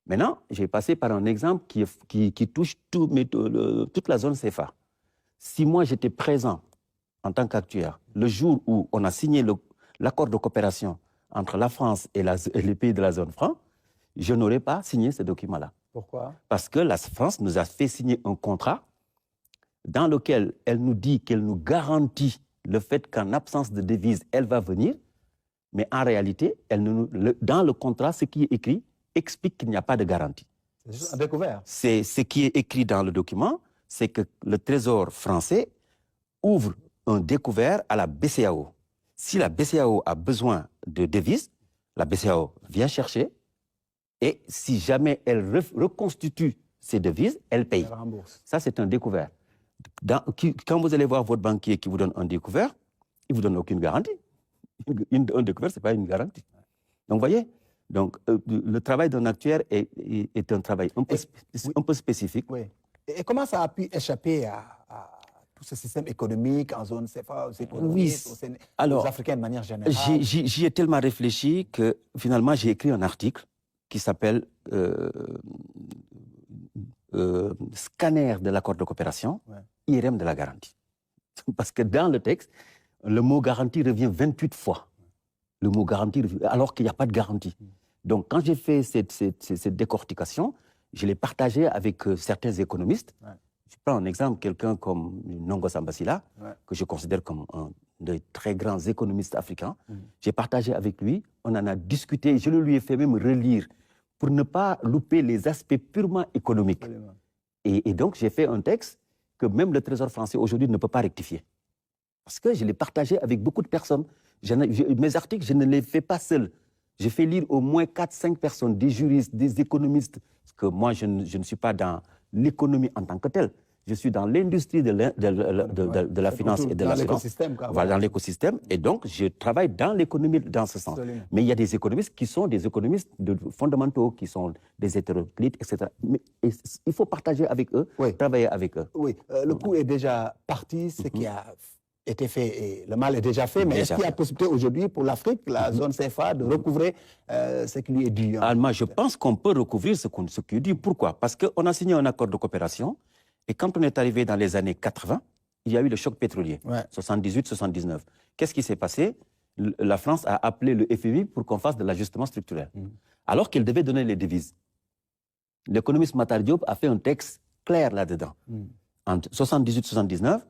Maintenant, j'ai passé par un exemple qui touche toute la zone CFA. Si moi, j'étais présent en tant qu'actuaire, le jour où on a signé l'accord de coopération entre la France et les pays de la zone franc, je n'aurais pas signé ce document-là. Pourquoi? Parce que la France nous a fait signer un contrat dans lequel elle nous dit qu'elle nous garantit le fait qu'en absence de devise, elle va venir, mais en réalité, dans le contrat, ce qui est écrit explique qu'il n'y a pas de garantie. C'est juste un découvert. C'est ce qui est écrit dans le document, c'est que le Trésor français ouvre un découvert à la BCEAO. Si la BCEAO a besoin de devises, la BCEAO vient chercher et si jamais elle reconstitue ces devises, elle paye. Elle rembourse. Ça, c'est un découvert. Quand vous allez voir votre banquier qui vous donne un découvert, il ne vous donne aucune garantie. Un découvert, ce n'est pas une garantie. Donc, vous voyez, le travail d'un actuaire est un travail un peu spécifique. Oui. Et comment ça a pu échapper à tout ce système économique en zone CFA, aux économistes, aux Africains de manière générale? J'y ai tellement réfléchi que finalement j'ai écrit un article qui s'appelle Scanner de l'accord de coopération, IRM de la garantie. Parce que dans le texte, le mot garantie revient 28 fois. Le mot garantie, alors qu'il n'y a pas de garantie. Donc quand j'ai fait cette décortication, je l'ai partagé avec certains économistes. Je prends un exemple, quelqu'un comme Nongo Sambasila, que je considère comme un des très grands économistes africains. J'ai partagé avec lui, on en a discuté, je le lui ai fait même relire pour ne pas louper les aspects purement économiques. Et donc j'ai fait un texte que même le Trésor français aujourd'hui ne peut pas rectifier. Parce que je l'ai partagé avec beaucoup de personnes. Mes articles, je ne les fais pas seul. J'ai fait lire au moins 4-5 personnes, des juristes, des économistes, parce que moi, je ne suis pas dans l'économie en tant que telle. Je suis dans l'industrie de la finance et de l'assurance. Voilà, dans l'écosystème. Et donc, je travaille dans l'économie dans ce sens. Absolument. Mais il y a des économistes qui sont des économistes fondamentaux, qui sont des hétéroclites, etc. Mais il faut partager avec eux, travailler avec eux. Oui, le coup est déjà parti, ce qui a été fait et le mal est déjà fait, mais est-ce qu'il y a possibilité aujourd'hui pour l'Afrique, la zone CFA, de recouvrer ce qui lui est dû? Moi, je pense qu'on peut recouvrir ce qui est dû. Pourquoi? Parce qu'on a signé un accord de coopération et quand on est arrivé dans les années 80, il y a eu le choc pétrolier, 78-79. Qu'est-ce qui s'est passé? La France a appelé le FMI pour qu'on fasse de l'ajustement structurel, alors qu'elle devait donner les devises. L'économiste Matar Diop a fait un texte clair là-dedans. En 78-79,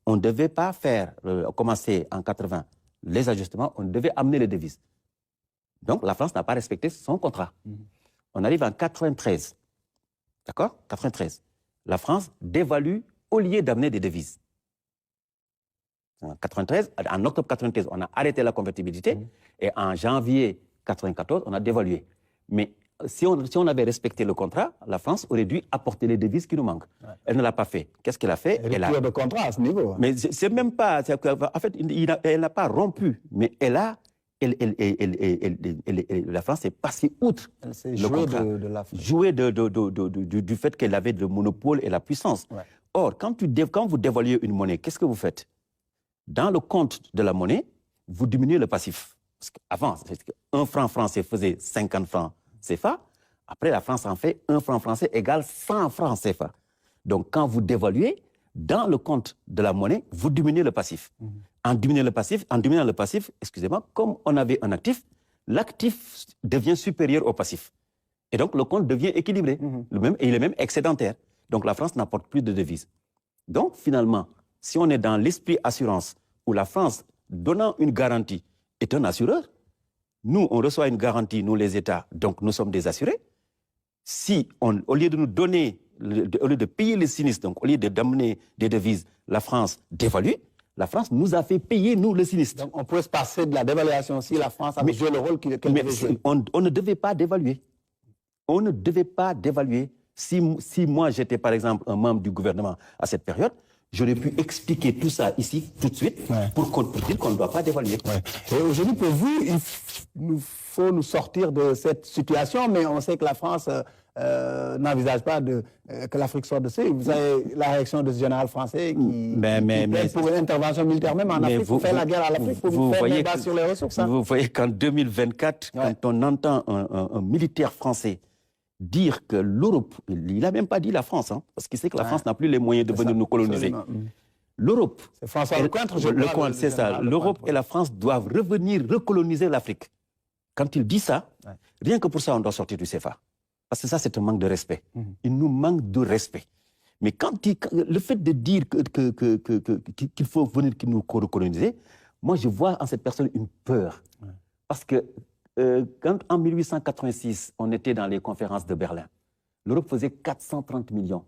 on ne devait pas commencer en 80 les ajustements, on devait amener les devises. Donc la France n'a pas respecté son contrat. On arrive en 93, d'accord? 93. La France dévalue au lieu d'amener des devises. En octobre 93, on a arrêté la convertibilité et en janvier 94, on a dévalué. Mais si on avait respecté le contrat, la France aurait dû apporter les devises qui nous manquent. Elle ne l'a pas fait. Qu'est-ce qu'elle a fait? Rupture de contrat à ce niveau. Mais c'est même pas... En fait, elle n'a pas rompu, mais la France est passée outre le contrat. Jouée du fait qu'elle avait le monopole et la puissance. Or, quand vous dévaluez une monnaie, qu'est-ce que vous faites? Dans le compte de la monnaie, vous diminuez le passif. Parce qu'avant, un franc français faisait 50 francs CFA. Après, la France en fait 1 franc français égale 100 francs CFA. Donc, quand vous dévaluez, dans le compte de la monnaie, vous diminuez le passif. En diminuant le passif, excusez-moi, comme on avait un actif, l'actif devient supérieur au passif. Et donc, le compte devient équilibré. Et il est même excédentaire. Donc, la France n'apporte plus de devises. Donc, finalement, si on est dans l'esprit assurance, où la France, donnant une garantie, est un assureur, nous, on reçoit une garantie, nous les États, donc nous sommes des assurés. Si, au lieu de nous donner, au lieu de payer les sinistres, donc au lieu d'amener des devises, la France dévalue, la France nous a fait payer, nous, le sinistre. Donc on peut se passer de la dévaluation si la France avait joué le rôle qu'elle devait jouer. On ne devait pas dévaluer. On ne devait pas dévaluer. Si moi, j'étais par exemple un membre du gouvernement à cette période, j'aurais pu expliquer tout ça ici, tout de suite, pour dire qu'on ne doit pas dévaluer. Et aujourd'hui, pour vous, il faut nous sortir de cette situation, mais on sait que la France n'envisage pas que l'Afrique sorte de ça. Vous avez la réaction de ce général français qui plaide pour une intervention militaire même en Afrique, pour faire la guerre à l'Afrique, pour faire débat sur les ressources. Vous voyez qu'en 2024, quand on entend un militaire français dire que l'Europe, il n'a même pas dit la France, hein, parce qu'il sait que la France n'a plus les moyens de venir nous coloniser. L'Europe, c'est ça, l'Europe et la France doivent revenir recoloniser l'Afrique. Quand il dit ça, rien que pour ça, on doit sortir du CFA. Parce que ça, c'est un manque de respect. Il nous manque de respect. Mais le fait de dire qu'il faut venir nous recoloniser, moi, je vois en cette personne une peur. Parce que quand en 1886, on était dans les conférences de Berlin, l'Europe faisait 430 millions.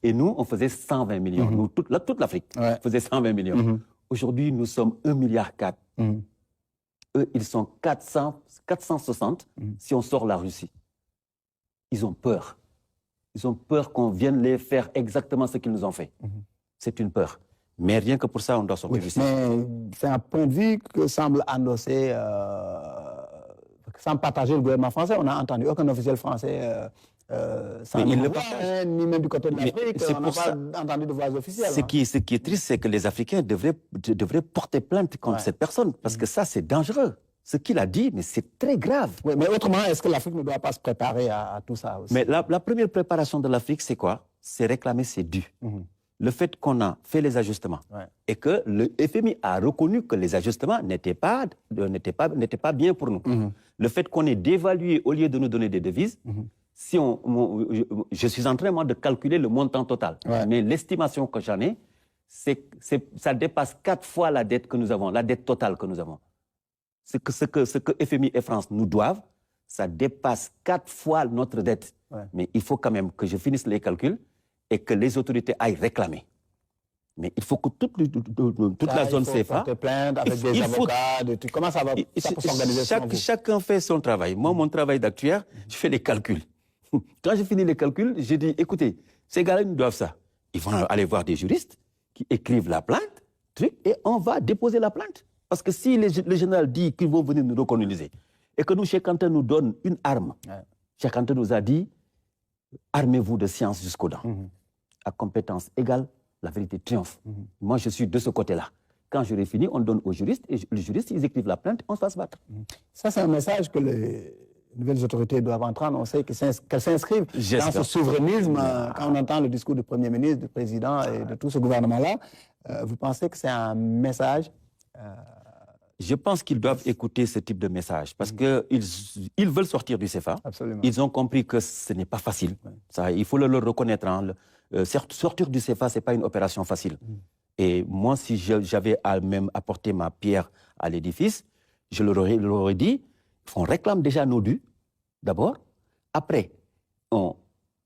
Et nous, on faisait 120 millions. Nous, toute l'Afrique faisait 120 millions. Aujourd'hui, nous sommes 1,4 milliard. Eux, ils sont 460 si on sort la Russie. Ils ont peur. Ils ont peur qu'on vienne les faire exactement ce qu'ils nous ont fait. C'est une peur. Mais rien que pour ça, on doit sortir du CFA. Mais c'est un point de vue que semble endosser, semble partager le gouvernement français. On n'a entendu aucun officiel français ni même du côté de l'Afrique. On n'a pas entendu de voix officielles. Ce qui est triste, c'est que les Africains devraient porter plainte contre cette personne, parce que ça, c'est dangereux. Ce qu'il a dit, mais c'est très grave. Oui, mais autrement, est-ce que l'Afrique ne doit pas se préparer à tout ça aussi? Mais la première préparation de l'Afrique, c'est quoi? C'est réclamer ses dus. Le fait qu'on a fait les ajustements et que le FMI a reconnu que les ajustements n'étaient pas bien pour nous. Le fait qu'on ait dévalué au lieu de nous donner des devises, si je suis en train, moi, de calculer le montant total. Mais l'estimation que j'en ai, ça dépasse 4 fois la dette que nous avons, la dette totale que nous avons. Ce que FMI et France nous doivent, ça dépasse 4 fois notre dette. Mais il faut quand même que je finisse les calculs et que les autorités aillent réclamer. Mais il faut que toute la zone CFA... Il faut plainte avec des avocats, comment ça va s'organiser? Chacun fait son travail. Moi, mon travail d'actuaire, je fais les calculs. Quand je finis les calculs, je dis, écoutez, ces gars-là nous doivent ça. Ils vont aller voir des juristes qui écrivent la plainte, et on va déposer la plainte. Parce que si le général dit qu'ils vont venir nous recoloniser, et que nous, Cheikh Anta nous donne une arme, Cheikh Anta nous a dit, armez-vous de science jusqu'aux dents. À compétence égale, la vérité triomphe. Moi, je suis de ce côté-là. Quand j'aurai fini, on donne aux juristes, et les juristes, ils écrivent la plainte, on se fasse battre. Ça, c'est un message que les nouvelles autorités doivent entendre. On sait qu'elles s'inscrivent dans ce souverainisme. Quand on entend le discours du Premier ministre, du Président et de tout ce gouvernement-là, vous pensez que c'est un message Je pense qu'ils doivent écouter ce type de message parce qu'ils veulent sortir du CFA. Absolument. Ils ont compris que ce n'est pas facile. Ça, il faut le reconnaître. Hein. Sortir du CFA, ce n'est pas une opération facile. Et moi, si j'avais à même apporté ma pierre à l'édifice, je leur aurais dit, on réclame déjà nos dus, d'abord. Après, on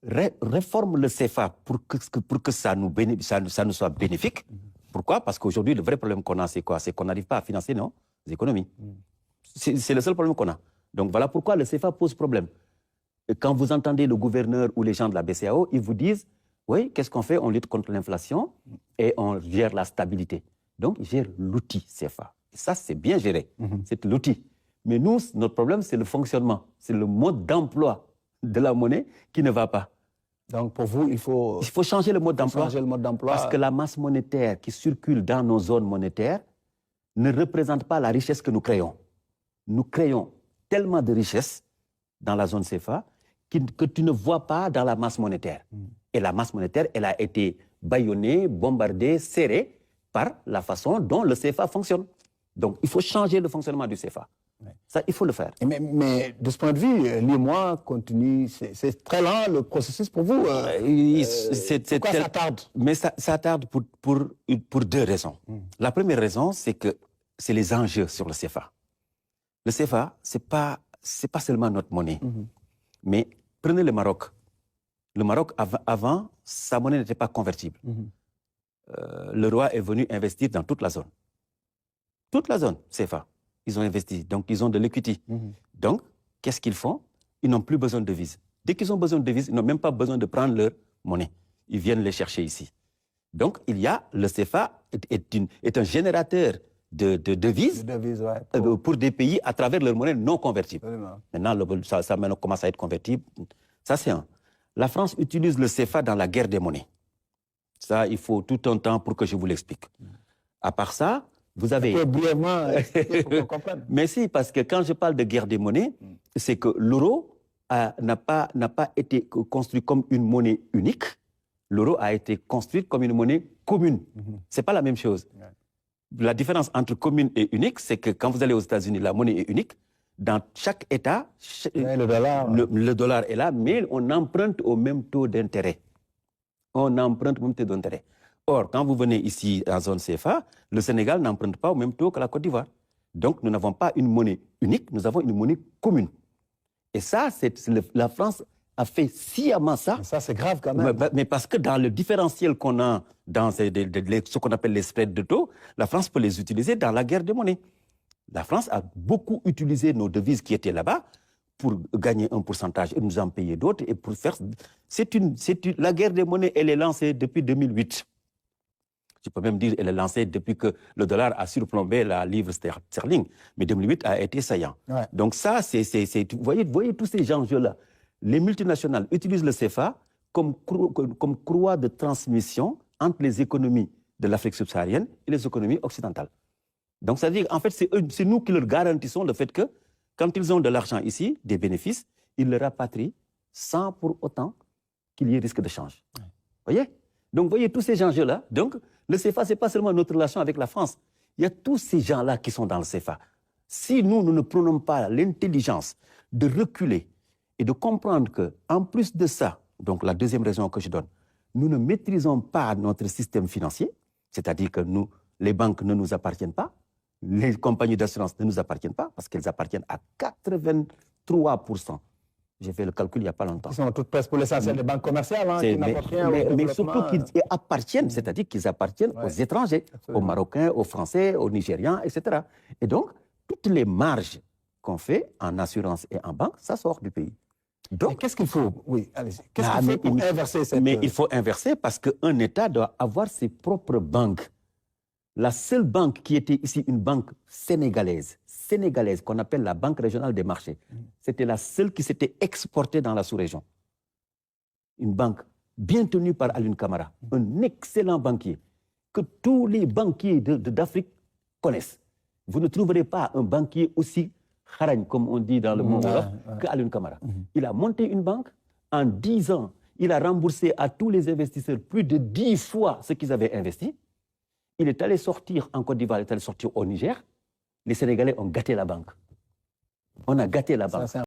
réforme le CFA pour que ça nous soit bénéfique. Pourquoi? Parce qu'aujourd'hui, le vrai problème qu'on a, c'est quoi? C'est qu'on n'arrive pas à financer nos économies. C'est le seul problème qu'on a. Donc voilà pourquoi le CFA pose problème. Et quand vous entendez le gouverneur ou les gens de la BCEAO, ils vous disent, oui, qu'est-ce qu'on fait? On lutte contre l'inflation et on gère la stabilité. Donc, ils gèrent l'outil CFA. Et ça, c'est bien géré. C'est l'outil. Mais nous, notre problème, c'est le fonctionnement. C'est le mode d'emploi de la monnaie qui ne va pas. Donc, pour vous, il faut changer le mode d'emploi. Parce que la masse monétaire qui circule dans nos zones monétaires ne représente pas la richesse que nous créons. Nous créons tellement de richesses dans la zone CFA que tu ne vois pas dans la masse monétaire. Et la masse monétaire, elle a été bâillonnée, bombardée, serrée par la façon dont le CFA fonctionne. Donc, il faut changer le fonctionnement du CFA. Ça, il faut le faire. Mais de ce point de vue, l'UEMOA continue, c'est très lent le processus pour vous. Pourquoi ça tarde? Mais ça tarde pour 2 raisons. La première raison, c'est que c'est les enjeux sur le CFA. Le CFA, c'est pas seulement notre monnaie. Mais prenez le Maroc. Le Maroc, avant, sa monnaie n'était pas convertible. Le roi est venu investir dans toute la zone. Toute la zone CFA. Ils ont investi, donc ils ont de l'equity. Donc, qu'est-ce qu'ils font? Ils n'ont plus besoin de devises. Dès qu'ils ont besoin de devises, ils n'ont même pas besoin de prendre leur monnaie. Ils viennent les chercher ici. Donc, le CFA est un générateur de devises pour des pays à travers leur monnaie non convertible. Maintenant, ça commence à être convertible. Ça, c'est un. La France utilise le CFA dans la guerre des monnaies. Ça, il faut tout un temps pour que je vous l'explique. À part ça, vous avez... Brièvement, pour qu'on comprenne. Mais si, parce que quand je parle de guerre des monnaies, c'est que l'euro n'a pas été construit comme une monnaie unique. L'euro a été construit comme une monnaie commune. Ce n'est pas la même chose. La différence entre commune et unique, c'est que quand vous allez aux États-Unis, la monnaie est unique. Dans chaque État, le dollar est là, mais on emprunte au même taux d'intérêt. On emprunte au même taux d'intérêt. Or, quand vous venez ici en zone CFA, le Sénégal n'emprunte pas au même taux que la Côte d'Ivoire. Donc, nous n'avons pas une monnaie unique, nous avons une monnaie commune. Et ça, la France a fait sciemment ça. Mais ça, c'est grave quand même. Mais parce que dans le différentiel qu'on a dans ce qu'on appelle les spreads de taux, la France peut les utiliser dans la guerre des monnaies. La France a beaucoup utilisé nos devises qui étaient là-bas pour gagner un pourcentage et nous en payer d'autres. Et pour faire, la guerre des monnaies, elle est lancée depuis 2008. Je peux même dire qu'elle est lancée depuis que le dollar a surplombé la livre sterling. Mais 2008 a été saillant. Ouais. Donc ça, vous voyez tous ces enjeux-là. Les multinationales utilisent le CFA comme croix de transmission entre les économies de l'Afrique subsaharienne et les économies occidentales. Donc, c'est-à-dire, en fait, c'est nous qui leur garantissons le fait que, quand ils ont de l'argent ici, des bénéfices, ils le rapatrient sans pour autant qu'il y ait risque de change. Vous voyez? Donc, vous voyez tous ces enjeux-là. Donc, le CFA, ce n'est pas seulement notre relation avec la France. Il y a tous ces gens-là qui sont dans le CFA. Si nous ne prenons pas l'intelligence de reculer et de comprendre qu'en plus de ça, donc la deuxième raison que je donne, nous ne maîtrisons pas notre système financier, c'est-à-dire que les banques ne nous appartiennent pas, les compagnies d'assurance ne nous appartiennent pas, parce qu'elles appartiennent à 83%. J'ai fait le calcul il n'y a pas longtemps. Ils sont toutes presque pour l'essentiel des banques commerciales, hein, qui n'appartiennent mais surtout qu'ils appartiennent, c'est-à-dire qu'ils appartiennent aux étrangers, aux Marocains, aux Français, aux Nigérians, etc. Et donc, toutes les marges qu'on fait en assurance et en banque, ça sort du pays. Donc, qu'est-ce qu'il faut? Oui, allez-y. Qu'est-ce qu'il faut pour inverser cette... Mais il faut inverser parce qu'un État doit avoir ses propres banques. La seule banque qui était ici une banque sénégalaise, qu'on appelle la Banque régionale des marchés, c'était la seule qui s'était exportée dans la sous-région. Une banque bien tenue par Alioune Camara, un excellent banquier, que tous les banquiers d'Afrique connaissent. Vous ne trouverez pas un banquier aussi kharagne, comme on dit dans le monde que Alioune Camara. Il a monté une banque, en 10 ans, il a remboursé à tous les investisseurs plus de 10 fois ce qu'ils avaient investi. Il est allé sortir en Côte d'Ivoire, il est allé sortir au Niger. Les Sénégalais ont gâté la banque. On a gâté la banque.